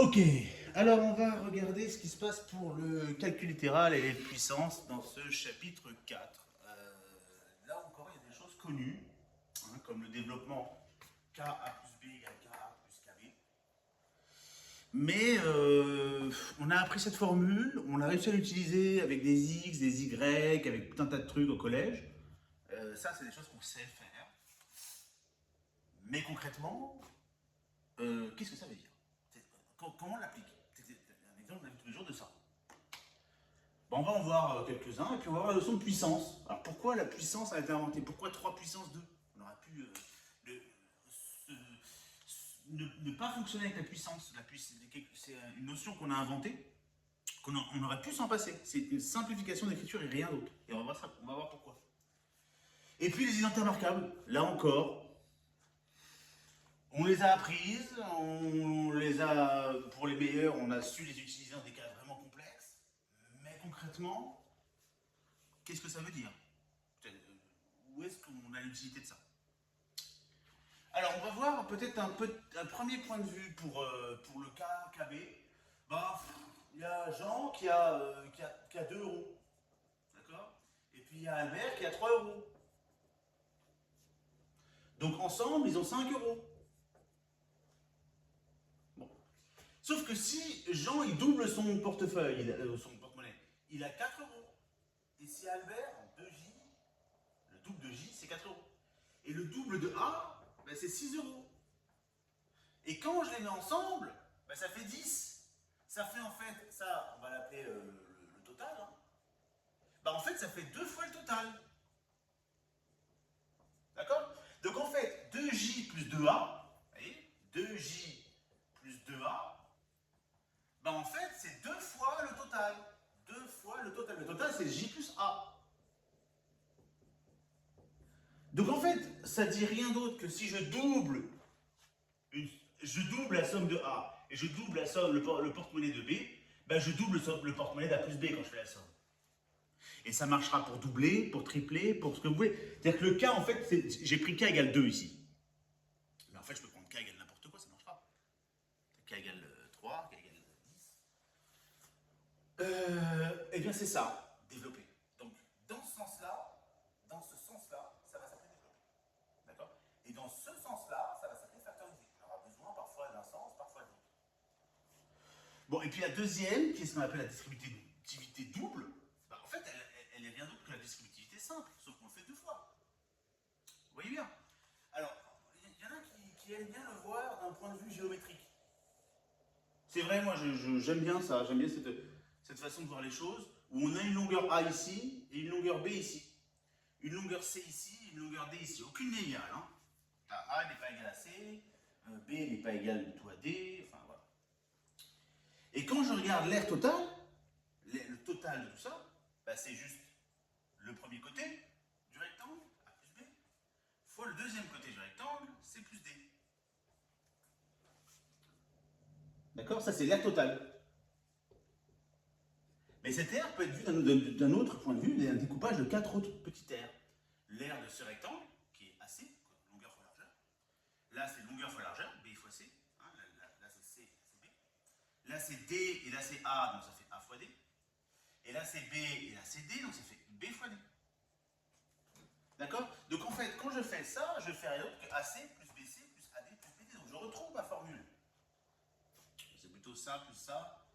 Ok, alors on va regarder ce qui se passe pour le calcul littéral et les puissances dans ce chapitre 4. Là encore, il y a des choses connues, hein, comme le développement KA plus B égale KA plus KB. Mais on a appris cette formule, on a réussi à l'utiliser avec des X, des Y, avec tout un tas de trucs au collège. Ça, c'est des choses qu'on sait faire. Mais concrètement, qu'est-ce que ça veut dire? Comment on l'applique? C'est un exemple qu'on a vu tous les jours de ça. Bon, on va en voir quelques-uns, et puis on va voir la notion de puissance. Alors pourquoi la puissance a été inventée? Pourquoi 3 puissance 2? On aurait pu ne pas fonctionner avec la puissance. C'est une notion qu'on a inventée, on aurait pu s'en passer. C'est une simplification d'écriture et rien d'autre. Et on va voir pourquoi. Et puis les identités remarquables, là encore, on les a apprises, on les a, pour les meilleurs, on a su les utiliser dans des cas vraiment complexes. Mais concrètement, qu'est-ce que ça veut dire? Où est-ce qu'on a l'utilité de ça? Alors, on va voir peut-être un premier point de vue pour le cas KB. Bah, il y a Jean qui a 2 euros. D'accord? Et puis il y a Albert qui a 3 euros. Donc ensemble, ils ont 5 euros. Bon. Sauf que si Jean il double son portefeuille, son porte-monnaie, il a 4 euros. Et si Albert, en 2J, le double de J, c'est 4 euros. Et le double de A, ben, c'est 6 euros. Et quand je les mets ensemble, ben, ça fait 10. Ça fait en fait, ça, on va l'appeler le total. Hein. Ben, en fait, ça fait 2 fois le total. D'accord? Donc en fait, 2J plus 2A, vous voyez, 2J plus 2A, ben en fait, c'est 2 fois le total. 2 fois le total. Le total, c'est J plus A. Donc en fait, ça dit rien d'autre que si je double la somme de A et je double le porte-monnaie de B, ben je double le porte-monnaie d'A plus B quand je fais la somme. Et ça marchera pour doubler, pour tripler, pour ce que vous voulez. C'est-à-dire que le K, en fait, j'ai pris K égale 2 ici. Mais en fait, je peux prendre K égale n'importe quoi, ça marchera. K égale 3, K égale 10. Eh bien, c'est ça, développer. Donc, dans ce sens-là, ça va s'appeler développer. D'accord? Et dans ce sens-là, ça va s'appeler factoriser. On aura besoin parfois d'un sens, parfois de l'autre. Bon, et puis la deuxième, qui est ce qu'on appelle la distributivité double, bah, en fait, elle est rien d'autre que la distributivité simple, sauf qu'on le fait 2 fois. Vous voyez bien? Alors, il y en a qui aiment bien le voir d'un point de vue géométrique. C'est vrai, moi j'aime bien ça, j'aime bien cette façon de voir les choses, où on a une longueur A ici et une longueur B ici. Une longueur C ici et une longueur D ici. Aucune n'est égale. Hein. A n'est pas égal à C, B n'est pas égal du tout à D, enfin voilà. Et quand je regarde l'aire total, le total de tout ça, bah, c'est juste le premier côté du rectangle, A plus B, fois le deuxième côté du rectangle, C plus D. D'accord? Ça, c'est l'aire totale. Mais cette aire peut être vue d'un autre point de vue, d'un découpage de 4 autres petites aires. L'aire de ce rectangle, qui est AC, longueur fois largeur. Là, c'est longueur fois largeur, B fois C. Hein, là c'est C, c'est B. Là, c'est D et là, c'est A, donc ça fait A fois D. Et là, c'est B et là, c'est D, donc ça fait B fois D. D'accord? Donc en fait, quand je fais ça, je fais rien d'autre que AC plus BC plus AD plus BD. Donc je retrouve ma formule. C'est plutôt ça, plus ça,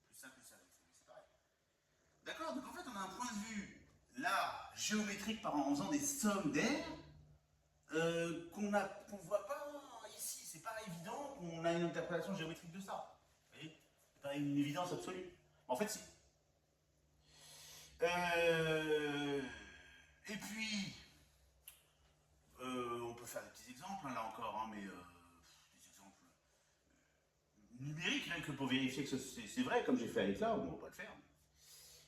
plus ça, plus ça. C'est pareil. D'accord? Donc en fait, on a un point de vue là, géométrique en faisant des sommes d'air qu'on ne voit pas ici. C'est pas évident qu'on a une interprétation géométrique de ça. Vous voyez? C'est pas une évidence absolue. En fait, si. Et puis, on peut faire des petits exemples, hein, là encore, hein, mais des exemples numériques, rien que pour vérifier que c'est vrai, comme j'ai fait avec là, on ne va pas le faire.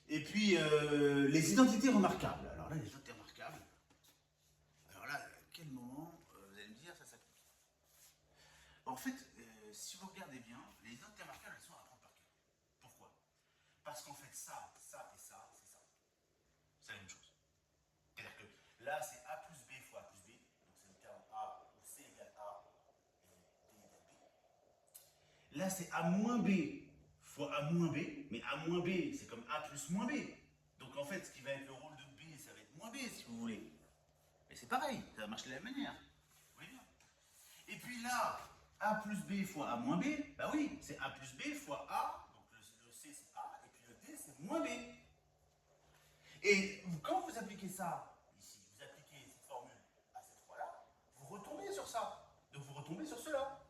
Et puis, les identités remarquables. Alors là, les identités remarquables. Alors là, à quel moment, vous allez me dire, ça s'applique? En fait, si vous regardez bien, les identités remarquables, elles sont à apprendre par cœur. Pourquoi? Parce qu'en fait, ça et ça, c'est ça. C'est la même chose. C'est-à-dire que là, c'est A plus B fois A plus B. Donc c'est le terme A où C égale A et D égale B. Là, c'est A moins B fois A moins B, mais A moins B, c'est comme A plus moins B. Donc en fait, ce qui va être le rôle de B, ça va être moins B, si vous voulez. Et c'est pareil, ça va marcher de la même manière. Vous voyez bien. Et puis là, A plus B fois A moins B, bah oui, c'est A plus B fois A, donc le C c'est A, et puis le D c'est moins B. Et quand vous appliquez ça, ici, vous appliquez cette formule à ces trois-là, vous retombez sur ça. Donc vous retombez sur cela.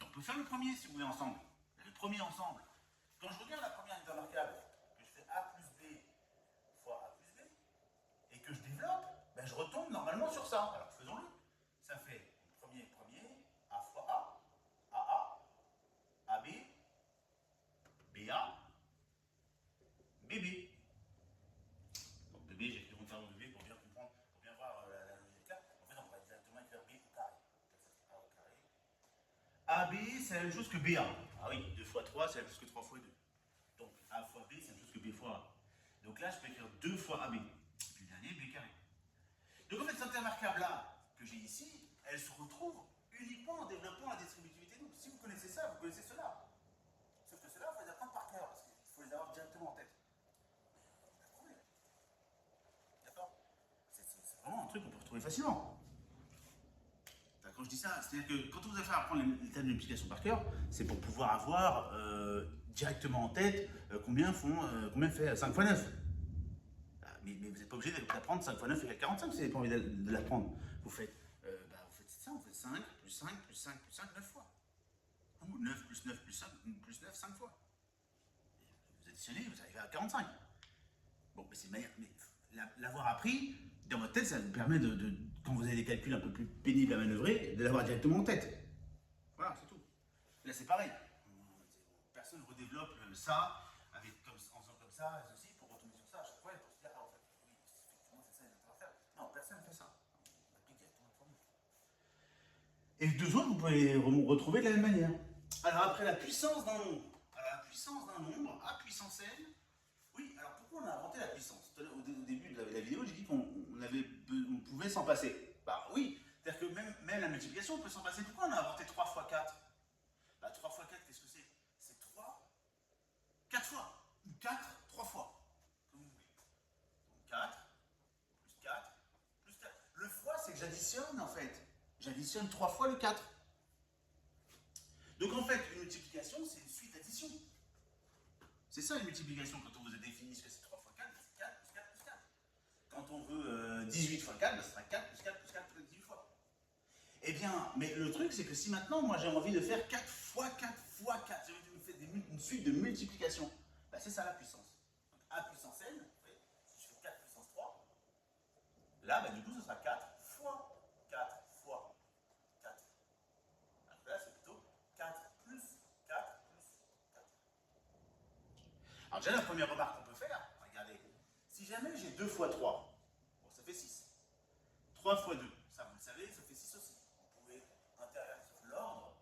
On peut faire le premier si vous voulez ensemble. Le premier ensemble. Quand je regarde la première unité remarquable, que je fais A plus B fois A plus B, et que je développe, ben je retombe normalement sur ça. Alors faisons-le. Ça fait premier, A fois A, AB, BA, BB. Donc BB, j'ai écrit mon terme de B pour bien comprendre, pour bien voir la logique là. En fait, on va directement écrire B au carré. A au carré. AB, c'est la même chose que BA. Ah oui, 2 fois 3, c'est la même chose que 3 fois 2. Donc A fois B, c'est la même chose que B fois A. Donc là, je peux écrire 2 fois AB. Et puis le dernier, B carré. Donc en fait, cette intermarquable là que j'ai ici, elle se retrouve uniquement en développant la distributivité double. Si vous connaissez ça, vous connaissez cela. Sauf que cela, il faut les apprendre par cœur, parce qu'il faut les avoir directement en tête. D'accord. C'est vraiment un truc qu'on peut retrouver facilement. Quand je dis ça, c'est-à-dire que quand on vous a fait apprendre les tables de multiplication par cœur, c'est pour pouvoir avoir directement en tête combien fait 5 fois 9. Mais vous n'êtes pas obligé d'apprendre 5 fois 9 égale 45 si vous n'avez pas envie de l'apprendre. Vous faites ça, vous faites 5, plus 5, plus 5, plus 5, 9 fois. Ou 9 plus 9 plus 9, 5 fois. Vous additionnez, vous arrivez à 45. Bon, mais c'est manière. Mais l'avoir appris, dans votre tête, ça vous permet quand vous avez des calculs un peu plus pénibles à manœuvrer, de l'avoir directement en tête. Voilà, c'est tout. Là, c'est pareil. Personne ne redéveloppe ça en faisant comme ça, ceci, pour retomber sur ça à chaque fois et pour se dire, ah, en fait, oui, effectivement, c'est ça, il est en faire. Non, personne ne fait ça. On applique directement la formule. Et deux autres, vous pouvez les retrouver de la même manière. Alors, après la puissance d'un nombre. Alors, la puissance d'un nombre, A puissance n. Oui, alors pourquoi on a inventé la puissance? Au début de la vidéo, j'ai dit qu'on pouvait s'en passer. Bah oui, c'est-à-dire que même la multiplication, on peut s'en passer. Pourquoi on a inventé 3 fois 4? Bah 3 fois 4, qu'est-ce que c'est? C'est 3, 4 fois. Ou 4, 3 fois. Comme vous voulez. Donc 4, plus 4, plus 4. Le fois, c'est que j'additionne en fait. J'additionne 3 fois le 4. Donc en fait, une multiplication, c'est une suite d'addition. C'est ça une multiplication quand on vous a défini ce que c'est 3 fois 4, c'est 4 plus 4 plus 4. Quand on veut 18 fois 4, ça sera 4 plus 4 plus 4 plus 18 fois. Eh bien, mais le truc c'est que si maintenant moi j'ai envie de faire 4 fois 4 fois 4, j'ai envie de faire une suite de multiplications, bah, c'est ça la puissance. Donc A puissance n, si je fais 4 puissance 3, là bah, du coup ce sera 4 fois 4 fois 4. Alors là c'est plutôt 4 plus 4 plus 4. Alors déjà la première remarque qu'on peut faire, regardez, si jamais j'ai 2 fois 3, bon, ça fait 6. 3 fois 2, ça vous le savez, ça fait 6 aussi. Vous pouvez inverser l'ordre,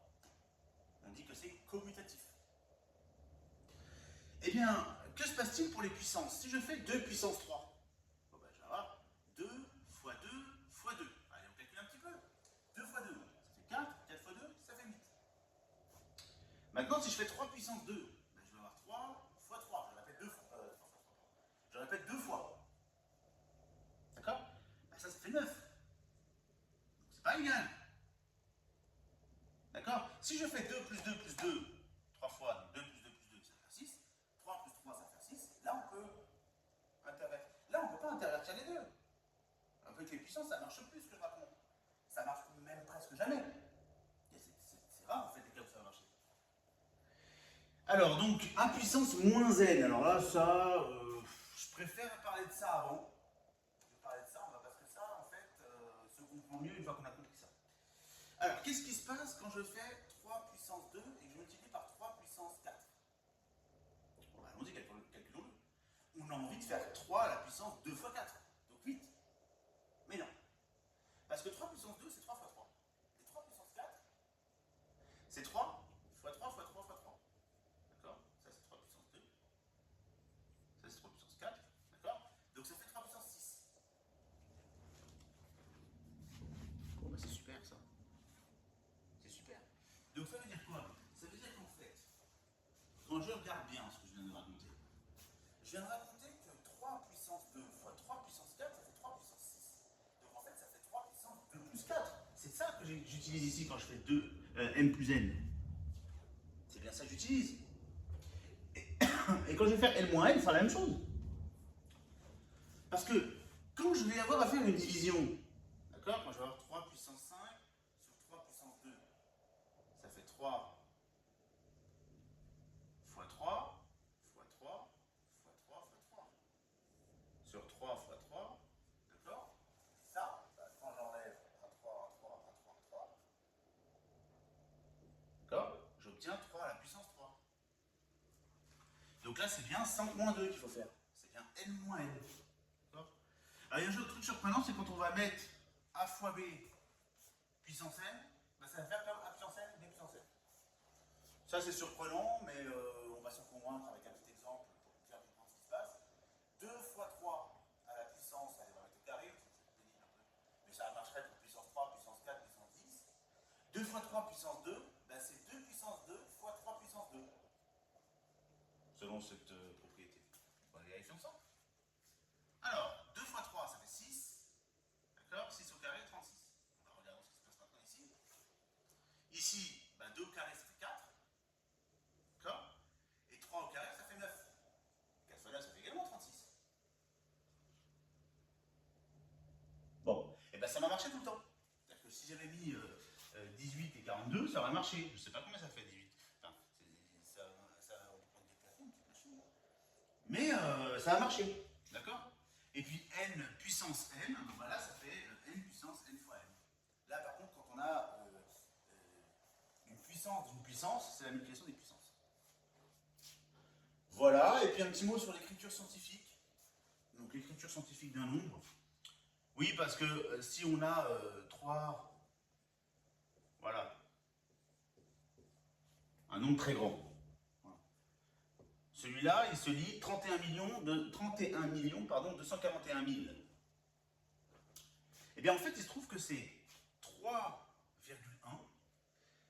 on dit que c'est commutatif. Eh bien, que se passe-t-il pour les puissances? Si je fais 2 puissance 3, bon, ben, je vais avoir 2 fois 2 fois 2. Allez, on calcule un petit peu. 2 fois 2, ça fait 4, 4 fois 2, ça fait 8. Maintenant, si je fais 3 puissance 2, ben, je vais avoir 3 fois 3. Je répète 2 fois. Je répète 2 fois. D'accord? Ben, ça fait 9. Donc, c'est pas égal. D'accord? Si je fais 2 plus 2 plus 2, 3 fois, donc 2 plus 2 plus 2, ça fait 6. 3 plus 3, ça fait 6. Là, on peut intervertir. Là, on ne peut pas intervertir les deux. Avec les puissances, ça marche plus ce que je raconte. Ça marche même presque jamais. C'est rare, en fait, les cas où ça va marcher. Alors, donc, A puissance moins n. Alors là, ça, je préfère parler de ça avant. Je vais parler de ça, parce que ça, en fait, se comprend mieux une fois qu'on a compris ça. Alors, qu'est-ce qui se passe quand je fais 3 puissance 2 et que je multiplie par 3 puissance 4? Bon, bah, allons-y, calculons-le. On a envie de faire 3 à la puissance 2 fois 4, donc 8. Mais non. Parce que 3 puissance 2, c'est 3 fois 3. Et 3 puissance 4, c'est 3 fois 3 fois 3 fois 3. D'accord? Ça, c'est 3 puissance 2. Ça, c'est 3 puissance 4. D'accord? Donc, ça fait 3 puissance 6. Bon, bah, c'est super, ça. C'est super. Donc, ça veut dire quoi? Ça veut quand je regarde bien ce que je viens de raconter, je viens de raconter que 3 puissance 2 fois 3 puissance 4, ça fait 3 puissance 6. Donc en fait, ça fait 3 puissance 2 plus 4. C'est ça que j'utilise ici quand je fais 2 m plus n. C'est bien ça que j'utilise. Et quand je vais faire n moins n, c'est la même chose. Parce que quand je vais avoir à faire une division, d'accord, quand je vais avoir 3 puissance 5 sur 3 puissance 2, ça fait 3 fois 3 fois 3 fois 3 fois 3 sur 3 fois 3, d'accord. Et ça, bah, quand j'enlève un 3, un 3, un 3, un 3, d'accord, j'obtiens 3 à la puissance 3. Donc là, c'est bien 5 moins 2 qu'il faut faire. C'est bien n moins n. D'accord. Alors, il y a un autre truc surprenant, c'est quand on va mettre a fois b puissance n, bah, ça va faire comme a puissance n, b puissance n. Ça, c'est surprenant, mais on va s'en convaincre avec un petit exemple pour bien comprendre ce qui se passe. 2 fois 3 à la puissance, allez, on va mettre au carré, c'est pénible un peu, mais ça marcherait pour puissance 3, puissance 4, puissance 10. 2 fois 3 puissance 2, bah, c'est 2 puissance 2 fois 3 puissance 2. Selon cette propriété. On va vérifier ensemble. Alors, 2 fois 3, ça fait 6. D'accord, 6 au carré, 36. On va regarder ce qui se passe maintenant ici. Ici, bah, 2 au carré, ça fait 4. D'accord. Et 3 au carré, ça fait 9. 4 fois 9, ça fait également 36. Bon, et ben ça m'a marché tout le temps. C'est-à-dire que si j'avais mis 18 et 42, ça aurait marché. Je ne sais pas combien ça fait 18. Enfin, ça on peut prendre des plafonds, une petite machine. Mais ça a marché. D'accord. Et puis n puissance n, donc voilà, ça fait n puissance n fois n. Là, par contre, quand on a une puissance d'une puissance, c'est la multiplication des puissances. Voilà, et puis un petit mot sur l'écriture scientifique. Donc l'écriture scientifique d'un nombre. Oui, parce que si on a 3, voilà, un nombre très grand. Voilà. Celui-là, il se lit 31 241 000. Eh bien, en fait, il se trouve que c'est 3,1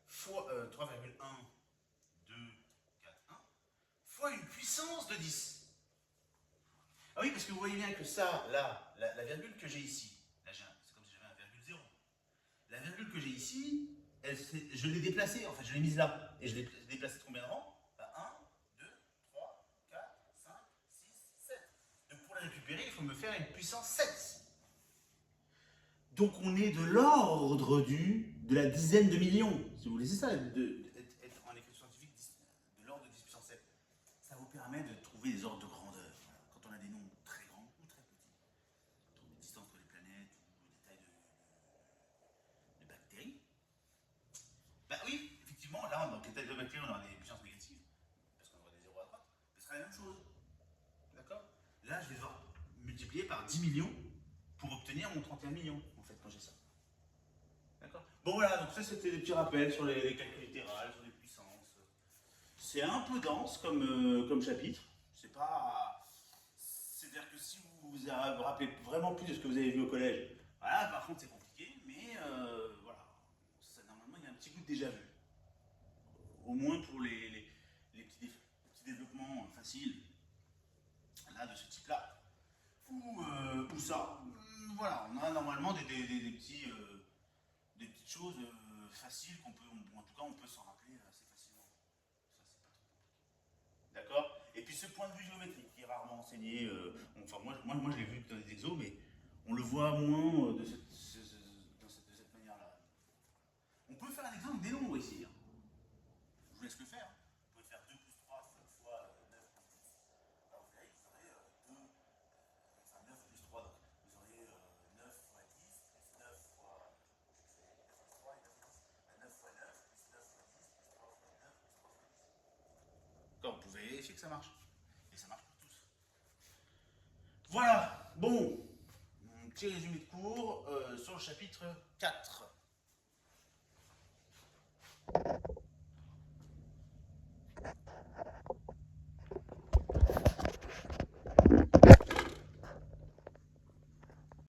fois 3,1, 2, 4, 1 fois une puissance de 10. Ah oui, parce que vous voyez bien que ça, là, la virgule que j'ai ici, là, c'est comme si j'avais un virgule 0. La virgule que j'ai ici, je l'ai déplacée, en fait, je l'ai mise là. Et je l'ai déplacée de combien de rangs? 1, 2, 3, 4, 5, 6, 7. Donc pour la récupérer, il faut me faire une puissance 7. Donc on est de l'ordre de la dizaine de millions. Si vous voulez, c'est ça, être en écriture scientifique, de l'ordre de 10 puissance 7. Ça vous permet de trouver des ordres de grandeur. Voilà. Quand on a des nombres très grands ou très petits. Entre les distances entre les planètes ou des tailles de bactéries. Bah oui, effectivement, là, dans les tailles de bactéries, on aura des puissances négatives. Parce qu'on aura des zéros à droite. Mais ce sera la même chose. D'accord. Là, je vais devoir multiplier par 10 millions pour obtenir mon 31 millions, en fait, quand j'ai ça. D'accord. Bon, voilà, donc ça, c'était des petits rappels sur les calculs littérales, sur les puissances. C'est un peu dense comme chapitre. C'est pas. C'est-à-dire que si vous vous rappelez vraiment plus de ce que vous avez vu au collège, voilà, par contre, c'est compliqué, mais voilà. Ça, normalement, il y a un petit goût de déjà vu. Au moins pour les petits développements faciles, là, de ce type-là. Ou ça. Voilà, on a normalement des petites choses faciles qu'on peut, en tout cas, on peut s'en rappeler assez facilement. Ça, c'est pas trop compliqué. D'accord. Et puis ce point de vue géométrique qui est rarement enseigné, enfin moi je l'ai vu dans des exos, mais on le voit moins de cette manière-là. On peut faire un exemple des nombres ici. Hein. Je vous laisse le faire. Vous pouvez faire 2 plus 3 fois 9 plus 10. Alors vous verrez, vous aurez 9 plus 3, donc vous aurez 9 fois 10 plus 9 fois 9 plus 3 et 9 plus 10. 9 fois 9 plus 9 fois 10 plus 3 fois 9 plus 3 fois 10. D'accord, vous pouvez vérifier que ça marche. Et ça marche pour tous. Voilà, bon, un petit résumé de cours sur le chapitre 4.